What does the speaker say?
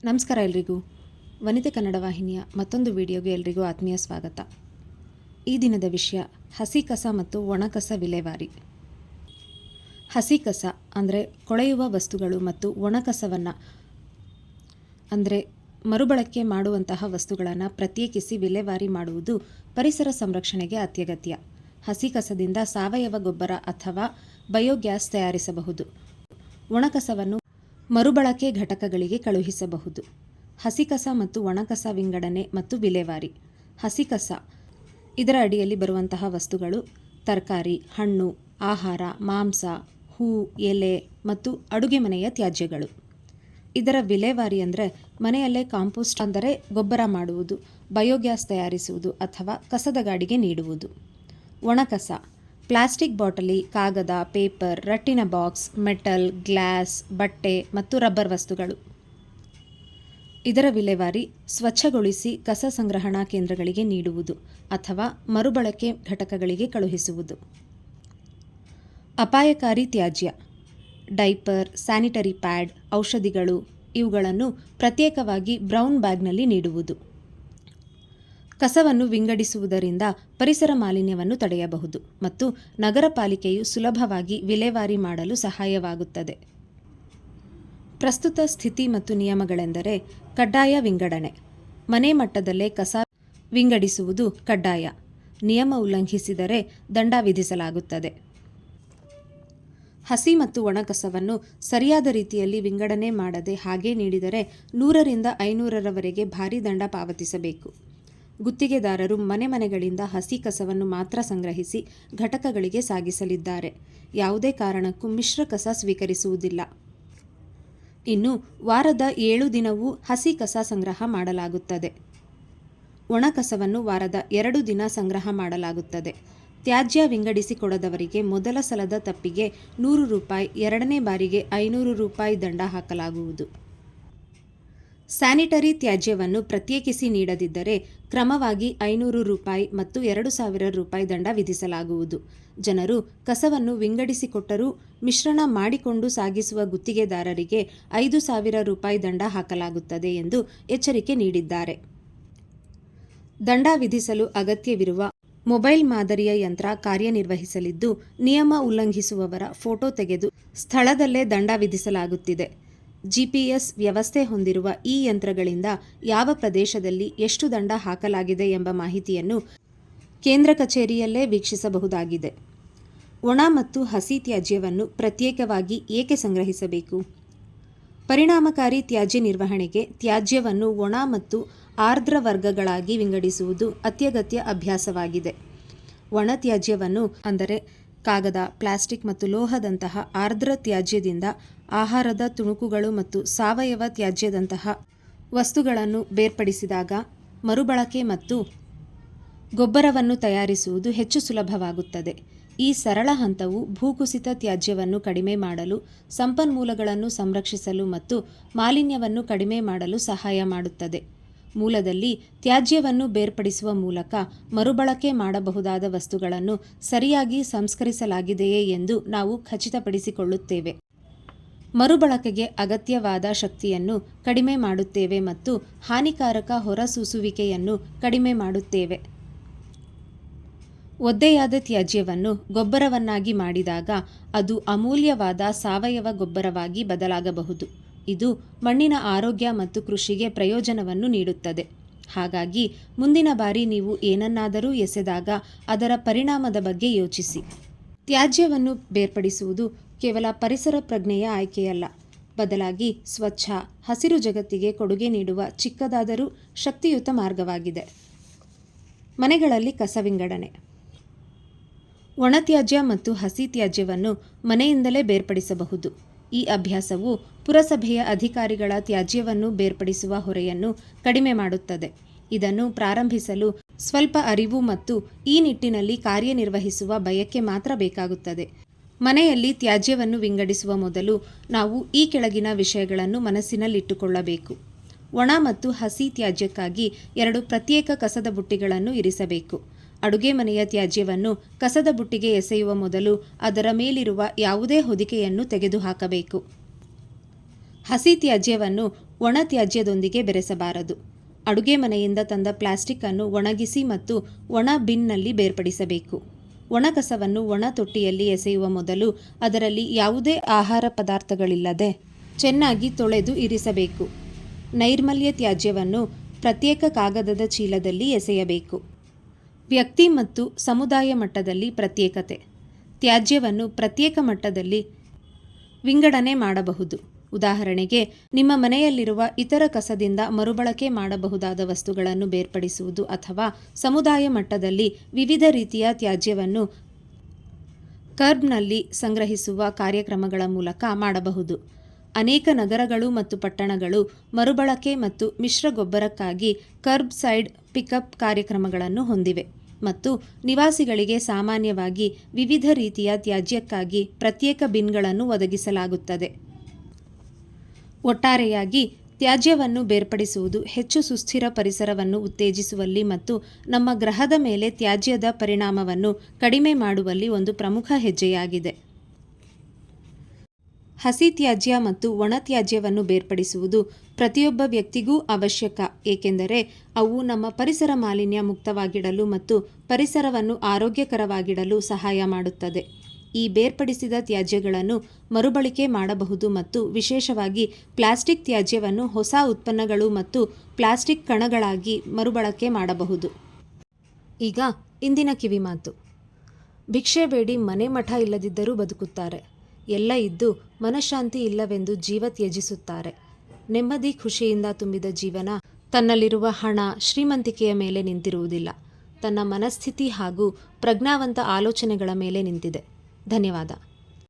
ನಮಸ್ಕಾರ ಎಲ್ರಿಗೂ. ವನಿತೆ ಕನ್ನಡ ವಾಹಿನಿಯ ಮತ್ತೊಂದು ವಿಡಿಯೋಗೆ ಎಲ್ರಿಗೂ ಆತ್ಮೀಯ ಸ್ವಾಗತ. ಈ ದಿನದ ವಿಷಯ ಹಸಿ ಕಸ ಮತ್ತು ಒಣ ಕಸ ವಿಲೇವಾರಿ. ಹಸಿ ಕಸ ಅಂದರೆ ಕೊಳೆಯುವ ವಸ್ತುಗಳು ಮತ್ತು ಒಣ ಕಸವನ್ನು ಅಂದರೆ ಮರುಬಳಕೆ ಮಾಡುವಂತಹ ವಸ್ತುಗಳನ್ನು ಪ್ರತ್ಯೇಕಿಸಿ ವಿಲೇವಾರಿ ಮಾಡುವುದು ಪರಿಸರ ಸಂರಕ್ಷಣೆಗೆ ಅತ್ಯಗತ್ಯ. ಹಸಿ ಕಸದಿಂದ ಸಾವಯವ ಗೊಬ್ಬರ ಅಥವಾ ಬಯೋಗ್ಯಾಸ್ ತಯಾರಿಸಬಹುದು. ಒಣ ಕಸವನ್ನು ಮರುಬಳಕೆ ಘಟಕಗಳಿಗೆ ಕಳುಹಿಸಬಹುದು. ಹಸಿ ಕಸ ಮತ್ತು ಒಣಕಸ ವಿಂಗಡಣೆ ಮತ್ತು ವಿಲೇವಾರಿ. ಹಸಿ ಕಸ ಇದರ ಅಡಿಯಲ್ಲಿ ಬರುವಂತಹ ವಸ್ತುಗಳು ತರಕಾರಿ, ಹಣ್ಣು, ಆಹಾರ, ಮಾಂಸ, ಹೂ, ಎಲೆ ಮತ್ತು ಅಡುಗೆ ಮನೆಯ ತ್ಯಾಜ್ಯಗಳು. ಇದರ ವಿಲೇವಾರಿ ಅಂದರೆ ಮನೆಯಲ್ಲೇ ಕಾಂಪೋಸ್ಟ್ ಅಂದರೆ ಗೊಬ್ಬರ ಮಾಡುವುದು, ಬಯೋಗ್ಯಾಸ್ ತಯಾರಿಸುವುದು ಅಥವಾ ಕಸದ ಗಾಡಿಗೆ ನೀಡುವುದು. ಒಣಕಸ ಪ್ಲಾಸ್ಟಿಕ್ ಬಾಟಲಿ, ಕಾಗದ, ಪೇಪರ್, ರಟ್ಟಿನ ಬಾಕ್ಸ್, ಮೆಟಲ್, ಗ್ಲಾಸ್, ಬಟ್ಟೆ ಮತ್ತು ರಬ್ಬರ್ ವಸ್ತುಗಳು. ಇದರ ವಿಲೇವಾರಿ ಸ್ವಚ್ಛಗೊಳಿಸಿ ಕಸ ಸಂಗ್ರಹಣಾ ಕೇಂದ್ರಗಳಿಗೆ ನೀಡುವುದು ಅಥವಾ ಮರುಬಳಕೆ ಘಟಕಗಳಿಗೆ ಕಳುಹಿಸುವುದು. ಅಪಾಯಕಾರಿ ತ್ಯಾಜ್ಯ ಡೈಪರ್, ಸ್ಯಾನಿಟರಿ ಪ್ಯಾಡ್, ಔಷಧಿಗಳು ಇವುಗಳನ್ನು ಪ್ರತ್ಯೇಕವಾಗಿ ಬ್ರೌನ್ ಬ್ಯಾಗ್ನಲ್ಲಿ ನೀಡುವುದು. ಕಸವನ್ನು ವಿಂಗಡಿಸುವುದರಿಂದ ಪರಿಸರ ಮಾಲಿನ್ಯವನ್ನು ತಡೆಯಬಹುದು ಮತ್ತು ನಗರ ಪಾಲಿಕೆಯು ಸುಲಭವಾಗಿ ವಿಲೇವಾರಿ ಮಾಡಲು ಸಹಾಯವಾಗುತ್ತದೆ. ಪ್ರಸ್ತುತ ಸ್ಥಿತಿ ಮತ್ತು ನಿಯಮಗಳೆಂದರೆ ಕಡ್ಡಾಯ ವಿಂಗಡಣೆ. ಮನೆ ಮಟ್ಟದಲ್ಲೇ ಕಸ ವಿಂಗಡಿಸುವುದು ಕಡ್ಡಾಯ. ನಿಯಮ ಉಲ್ಲಂಘಿಸಿದರೆ ದಂಡ ವಿಧಿಸಲಾಗುತ್ತದೆ. ಹಸಿ ಮತ್ತು ಒಣ ಕಸವನ್ನು ಸರಿಯಾದ ರೀತಿಯಲ್ಲಿ ವಿಂಗಡಣೆ ಮಾಡದೆ ಹಾಗೇ ನೀಡಿದರೆ 100ರಿಂದ 500ರವರೆಗೆ ಭಾರೀ ದಂಡ ಪಾವತಿಸಬೇಕು. ಗುತ್ತಿಗೆದಾರರು ಮನೆಗಳಿಂದ ಹಸಿ ಕಸವನ್ನು ಮಾತ್ರ ಸಂಗ್ರಹಿಸಿ ಘಟಕಗಳಿಗೆ ಸಾಗಿಸಲಿದ್ದಾರೆ. ಯಾವುದೇ ಕಾರಣಕ್ಕೂ ಮಿಶ್ರ ಕಸ ಸ್ವೀಕರಿಸುವುದಿಲ್ಲ. ಇನ್ನು ವಾರದ 7 ದಿನವೂ ಹಸಿ ಕಸ ಸಂಗ್ರಹ ಮಾಡಲಾಗುತ್ತದೆ. ಒಣ ಕಸವನ್ನು ವಾರದ 2 ದಿನ ಸಂಗ್ರಹ ಮಾಡಲಾಗುತ್ತದೆ. ತ್ಯಾಜ್ಯ ವಿಂಗಡಿಸಿ ಕೊಡದವರಿಗೆ ಮೊದಲ ಸಲದ ತಪ್ಪಿಗೆ ₹100, ಎರಡನೇ ಬಾರಿಗೆ ₹500 ದಂಡ ಹಾಕಲಾಗುವುದು. ಸ್ಯಾನಿಟರಿ ತ್ಯಾಜ್ಯವನ್ನು ಪ್ರತ್ಯೇಕಿಸಿ ನೀಡದಿದ್ದರೆ ಕ್ರಮವಾಗಿ ₹500 ಮತ್ತು ₹2000 ದಂಡ ವಿಧಿಸಲಾಗುವುದು. ಜನರು ಕಸವನ್ನು ವಿಂಗಡಿಸಿಕೊಟ್ಟರೂ ಮಿಶ್ರಣ ಮಾಡಿಕೊಂಡು ಸಾಗಿಸುವ ಗುತ್ತಿಗೆದಾರರಿಗೆ ₹5000 ದಂಡ ಹಾಕಲಾಗುತ್ತದೆ ಎಂದು ಎಚ್ಚರಿಕೆ ನೀಡಿದ್ದಾರೆ. ದಂಡ ವಿಧಿಸಲು ಅಗತ್ಯವಿರುವ ಮೊಬೈಲ್ ಮಾದರಿಯ ಯಂತ್ರ ಕಾರ್ಯನಿರ್ವಹಿಸಲಿದ್ದು, ನಿಯಮ ಉಲ್ಲಂಘಿಸುವವರ ಫೋಟೋ ತೆಗೆದು ಸ್ಥಳದಲ್ಲೇ ದಂಡ ವಿಧಿಸಲಾಗುತ್ತಿದೆ. GPS ವ್ಯವಸ್ಥೆ ಹೊಂದಿರುವ ಈ ಯಂತ್ರಗಳಿಂದ ಯಾವ ಪ್ರದೇಶದಲ್ಲಿ ಎಷ್ಟು ದಂಡ ಹಾಕಲಾಗಿದೆ ಎಂಬ ಮಾಹಿತಿಯನ್ನು ಕೇಂದ್ರ ಕಚೇರಿಯಲ್ಲೇ ವೀಕ್ಷಿಸಬಹುದಾಗಿದೆ. ಒಣ ಮತ್ತು ಹಸಿ ತ್ಯಾಜ್ಯವನ್ನು ಪ್ರತ್ಯೇಕವಾಗಿ ಏಕೆ ಸಂಗ್ರಹಿಸಬೇಕು? ಪರಿಣಾಮಕಾರಿ ತ್ಯಾಜ್ಯ ನಿರ್ವಹಣೆಗೆ ತ್ಯಾಜ್ಯವನ್ನು ಒಣ ಮತ್ತು ಆರ್ದ್ರ ವರ್ಗಗಳಾಗಿ ವಿಂಗಡಿಸುವುದು ಅತ್ಯಗತ್ಯ ಅಭ್ಯಾಸವಾಗಿದೆ. ಒಣ ತ್ಯಾಜ್ಯವನ್ನು ಅಂದರೆ ಕಾಗದ, ಪ್ಲಾಸ್ಟಿಕ್ ಮತ್ತು ಲೋಹದಂತಹ ಆರ್ದ್ರ ತ್ಯಾಜ್ಯದಿಂದ ಆಹಾರದ ತುಣುಕುಗಳು ಮತ್ತು ಸಾವಯವ ತ್ಯಾಜ್ಯದಂತಹ ವಸ್ತುಗಳನ್ನು ಬೇರ್ಪಡಿಸಿದಾಗ ಮರುಬಳಕೆ ಮತ್ತು ಗೊಬ್ಬರವನ್ನು ತಯಾರಿಸುವುದು ಹೆಚ್ಚು ಸುಲಭವಾಗುತ್ತದೆ. ಈ ಸರಳ ಹಂತವು ಭೂಕುಸಿತ ತ್ಯಾಜ್ಯವನ್ನು ಕಡಿಮೆ ಮಾಡಲು, ಸಂಪನ್ಮೂಲಗಳನ್ನು ಸಂರಕ್ಷಿಸಲು ಮತ್ತು ಮಾಲಿನ್ಯವನ್ನು ಕಡಿಮೆ ಮಾಡಲು ಸಹಾಯ ಮಾಡುತ್ತದೆ. ಮೂಲದಲ್ಲಿ ತ್ಯಾಜ್ಯವನ್ನು ಬೇರ್ಪಡಿಸುವ ಮೂಲಕ ಮರುಬಳಕೆ ಮಾಡಬಹುದಾದ ವಸ್ತುಗಳನ್ನು ಸರಿಯಾಗಿ ಸಂಸ್ಕರಿಸಲಾಗಿದೆಯೇ ಎಂದು ನಾವು ಖಚಿತಪಡಿಸಿಕೊಳ್ಳುತ್ತೇವೆ. ಮರುಬಳಕೆಗೆ ಅಗತ್ಯವಾದ ಶಕ್ತಿಯನ್ನು ಕಡಿಮೆ ಮಾಡುತ್ತೇವೆ ಮತ್ತು ಹಾನಿಕಾರಕ ಹೊರಸೂಸುವಿಕೆಯನ್ನು ಕಡಿಮೆ ಮಾಡುತ್ತೇವೆ. ಒದ್ದೆಯಾದ ತ್ಯಾಜ್ಯವನ್ನು ಗೊಬ್ಬರವನ್ನಾಗಿ ಮಾಡಿದಾಗ ಅದು ಅಮೂಲ್ಯವಾದ ಸಾವಯವ ಗೊಬ್ಬರವಾಗಿ ಬದಲಾಗಬಹುದು. ಇದು ಮಣ್ಣಿನ ಆರೋಗ್ಯ ಮತ್ತು ಕೃಷಿಗೆ ಪ್ರಯೋಜನವನ್ನು ನೀಡುತ್ತದೆ. ಹಾಗಾಗಿ ಮುಂದಿನ ಬಾರಿ ನೀವು ಏನನ್ನಾದರೂ ಎಸೆದಾಗ ಅದರ ಪರಿಣಾಮದ ಬಗ್ಗೆ ಯೋಚಿಸಿ. ತ್ಯಾಜ್ಯವನ್ನು ಬೇರ್ಪಡಿಸುವುದು ಕೇವಲ ಪರಿಸರ ಪ್ರಜ್ಞೆಯ ಆಯ್ಕೆಯಲ್ಲ, ಬದಲಾಗಿ ಸ್ವಚ್ಛ, ಹಸಿರು ಜಗತ್ತಿಗೆ ಕೊಡುಗೆ ನೀಡುವ ಚಿಕ್ಕದಾದರೂ ಶಕ್ತಿಯುತ ಮಾರ್ಗವಾಗಿದೆ. ಮನೆಗಳಲ್ಲಿ ಕಸ ವಿಂಗಡಣೆ. ಒಣತ್ಯಾಜ್ಯ ಮತ್ತು ಹಸಿ ತ್ಯಾಜ್ಯವನ್ನು ಮನೆಯಿಂದಲೇ ಬೇರ್ಪಡಿಸಬಹುದು. ಈ ಅಭ್ಯಾಸವು ಪುರಸಭೆಯ ಅಧಿಕಾರಿಗಳ ತ್ಯಾಜ್ಯವನ್ನು ಬೇರ್ಪಡಿಸುವ ಹೊರೆಯನ್ನು ಕಡಿಮೆ ಮಾಡುತ್ತದೆ. ಇದನ್ನು ಪ್ರಾರಂಭಿಸಲು ಸ್ವಲ್ಪ ಅರಿವು ಮತ್ತು ಈ ನಿಟ್ಟಿನಲ್ಲಿ ಕಾರ್ಯನಿರ್ವಹಿಸುವ ಬಯಕೆ ಮಾತ್ರ ಬೇಕಾಗುತ್ತದೆ. ಮನೆಯಲ್ಲಿ ತ್ಯಾಜ್ಯವನ್ನು ವಿಂಗಡಿಸುವ ಮೊದಲು ನಾವು ಈ ಕೆಳಗಿನ ವಿಷಯಗಳನ್ನು ಮನಸ್ಸಿನಲ್ಲಿಟ್ಟುಕೊಳ್ಳಬೇಕು. ಒಣ ಮತ್ತು ಹಸಿ ತ್ಯಾಜ್ಯಕ್ಕಾಗಿ 2 ಪ್ರತ್ಯೇಕ ಕಸದ ಬುಟ್ಟಿಗಳನ್ನು ಇರಿಸಬೇಕು. ಅಡುಗೆ ಮನೆಯ ತ್ಯಾಜ್ಯವನ್ನು ಕಸದ ಬುಟ್ಟಿಗೆ ಎಸೆಯುವ ಮೊದಲು ಅದರ ಮೇಲಿರುವ ಯಾವುದೇ ಹೊದಿಕೆಯನ್ನು ತೆಗೆದುಹಾಕಬೇಕು. ಹಸಿ ತ್ಯಾಜ್ಯವನ್ನು ಒಣ ತ್ಯಾಜ್ಯದೊಂದಿಗೆ ಬೆರೆಸಬಾರದು. ಅಡುಗೆ ಮನೆಯಿಂದ ತಂದ ಪ್ಲಾಸ್ಟಿಕ್ ಅನ್ನು ಒಣಗಿಸಿ ಮತ್ತು ಒಣ ಬಿನ್ನಲ್ಲಿ ಬೇರ್ಪಡಿಸಬೇಕು. ಒಣ ಕಸವನ್ನು ಒಣ ತೊಟ್ಟಿಯಲ್ಲಿ ಎಸೆಯುವ ಮೊದಲು ಅದರಲ್ಲಿ ಯಾವುದೇ ಆಹಾರ ಪದಾರ್ಥಗಳಿಲ್ಲದೆ ಚೆನ್ನಾಗಿ ತೊಳೆದು ಇರಿಸಬೇಕು. ನೈರ್ಮಲ್ಯ ತ್ಯಾಜ್ಯವನ್ನು ಪ್ರತ್ಯೇಕ ಕಾಗದದ ಚೀಲದಲ್ಲಿ ಎಸೆಯಬೇಕು. ವ್ಯಕ್ತಿ ಮತ್ತು ಸಮುದಾಯ ಮಟ್ಟದಲ್ಲಿ ಪ್ರತ್ಯೇಕತೆ. ತ್ಯಾಜ್ಯವನ್ನು ಪ್ರತ್ಯೇಕ ಮಟ್ಟದಲ್ಲಿ ವಿಂಗಡಣೆ ಮಾಡಬಹುದು. ಉದಾಹರಣೆಗೆ, ನಿಮ್ಮ ಮನೆಯಲ್ಲಿರುವ ಇತರ ಕಸದಿಂದ ಮರುಬಳಕೆ ಮಾಡಬಹುದಾದ ವಸ್ತುಗಳನ್ನು ಬೇರ್ಪಡಿಸುವುದು ಅಥವಾ ಸಮುದಾಯ ಮಟ್ಟದಲ್ಲಿ ವಿವಿಧ ರೀತಿಯ ತ್ಯಾಜ್ಯವನ್ನು ಕರ್ಬ್ನಲ್ಲಿ ಸಂಗ್ರಹಿಸುವ ಕಾರ್ಯಕ್ರಮಗಳ ಮೂಲಕ ಮಾಡಬಹುದು. ಅನೇಕ ನಗರಗಳು ಮತ್ತು ಪಟ್ಟಣಗಳು ಮರುಬಳಕೆ ಮತ್ತು ಮಿಶ್ರ ಗೊಬ್ಬರಕ್ಕಾಗಿ ಕರ್ಬ್ ಸೈಡ್ ಪಿಕಪ್ ಕಾರ್ಯಕ್ರಮಗಳನ್ನು ಹೊಂದಿವೆ ಮತ್ತು ನಿವಾಸಿಗಳಿಗೆ ಸಾಮಾನ್ಯವಾಗಿ ವಿವಿಧ ರೀತಿಯ ತ್ಯಾಜ್ಯಕ್ಕಾಗಿ ಪ್ರತ್ಯೇಕ ಬಿನ್ಗಳನ್ನು ಒದಗಿಸಲಾಗುತ್ತದೆ. ಒಟ್ಟಾರೆಯಾಗಿ, ತ್ಯಾಜ್ಯವನ್ನು ಬೇರ್ಪಡಿಸುವುದು ಹೆಚ್ಚು ಸುಸ್ಥಿರ ಪರಿಸರವನ್ನು ಉತ್ತೇಜಿಸುವಲ್ಲಿ ಮತ್ತು ನಮ್ಮ ಗ್ರಹದ ಮೇಲೆ ತ್ಯಾಜ್ಯದ ಪರಿಣಾಮವನ್ನು ಕಡಿಮೆ ಮಾಡುವಲ್ಲಿ ಒಂದು ಪ್ರಮುಖ ಹೆಜ್ಜೆಯಾಗಿದೆ. ಹಸಿ ತ್ಯಾಜ್ಯ ಮತ್ತು ಒಣ ತ್ಯಾಜ್ಯವನ್ನು ಬೇರ್ಪಡಿಸುವುದು ಪ್ರತಿಯೊಬ್ಬ ವ್ಯಕ್ತಿಗೂ ಅವಶ್ಯಕ, ಏಕೆಂದರೆ ಅವು ನಮ್ಮ ಪರಿಸರ ಮಾಲಿನ್ಯ ಮುಕ್ತವಾಗಿಡಲು ಮತ್ತು ಪರಿಸರವನ್ನು ಆರೋಗ್ಯಕರವಾಗಿಡಲು ಸಹಾಯ ಮಾಡುತ್ತದೆ. ಈ ಬೇರ್ಪಡಿಸಿದ ತ್ಯಾಜ್ಯಗಳನ್ನು ಮರುಬಳಕೆ ಮಾಡಬಹುದು ಮತ್ತು ವಿಶೇಷವಾಗಿ ಪ್ಲಾಸ್ಟಿಕ್ ತ್ಯಾಜ್ಯವನ್ನು ಹೊಸ ಉತ್ಪನ್ನಗಳು ಮತ್ತು ಪ್ಲಾಸ್ಟಿಕ್ ಕಣಗಳಾಗಿ ಮರುಬಳಕೆ ಮಾಡಬಹುದು. ಈಗ ಇಂದಿನ ಕಿವಿಮಾತು. ಭಿಕ್ಷೆ ಬೇಡಿ ಮನೆ ಮಠ ಇಲ್ಲದಿದ್ದರೂ ಬದುಕುತ್ತಾರೆ. ಎಲ್ಲ ಇದ್ದು ಮನಃಶಾಂತಿ ಇಲ್ಲವೆಂದು ಜೀವ ತ್ಯಜಿಸುತ್ತಾರೆ. ನೆಮ್ಮದಿ ಖುಷಿಯಿಂದ ತುಂಬಿದ ಜೀವನ ತನ್ನಲ್ಲಿರುವ ಹಣ ಶ್ರೀಮಂತಿಕೆಯ ಮೇಲೆ ನಿಂತಿರುವುದಿಲ್ಲ, ತನ್ನ ಮನಸ್ಥಿತಿ ಹಾಗೂ ಪ್ರಜ್ಞಾವಂತ ಆಲೋಚನೆಗಳ ಮೇಲೆ ನಿಂತಿದೆ. ಧನ್ಯವಾದ.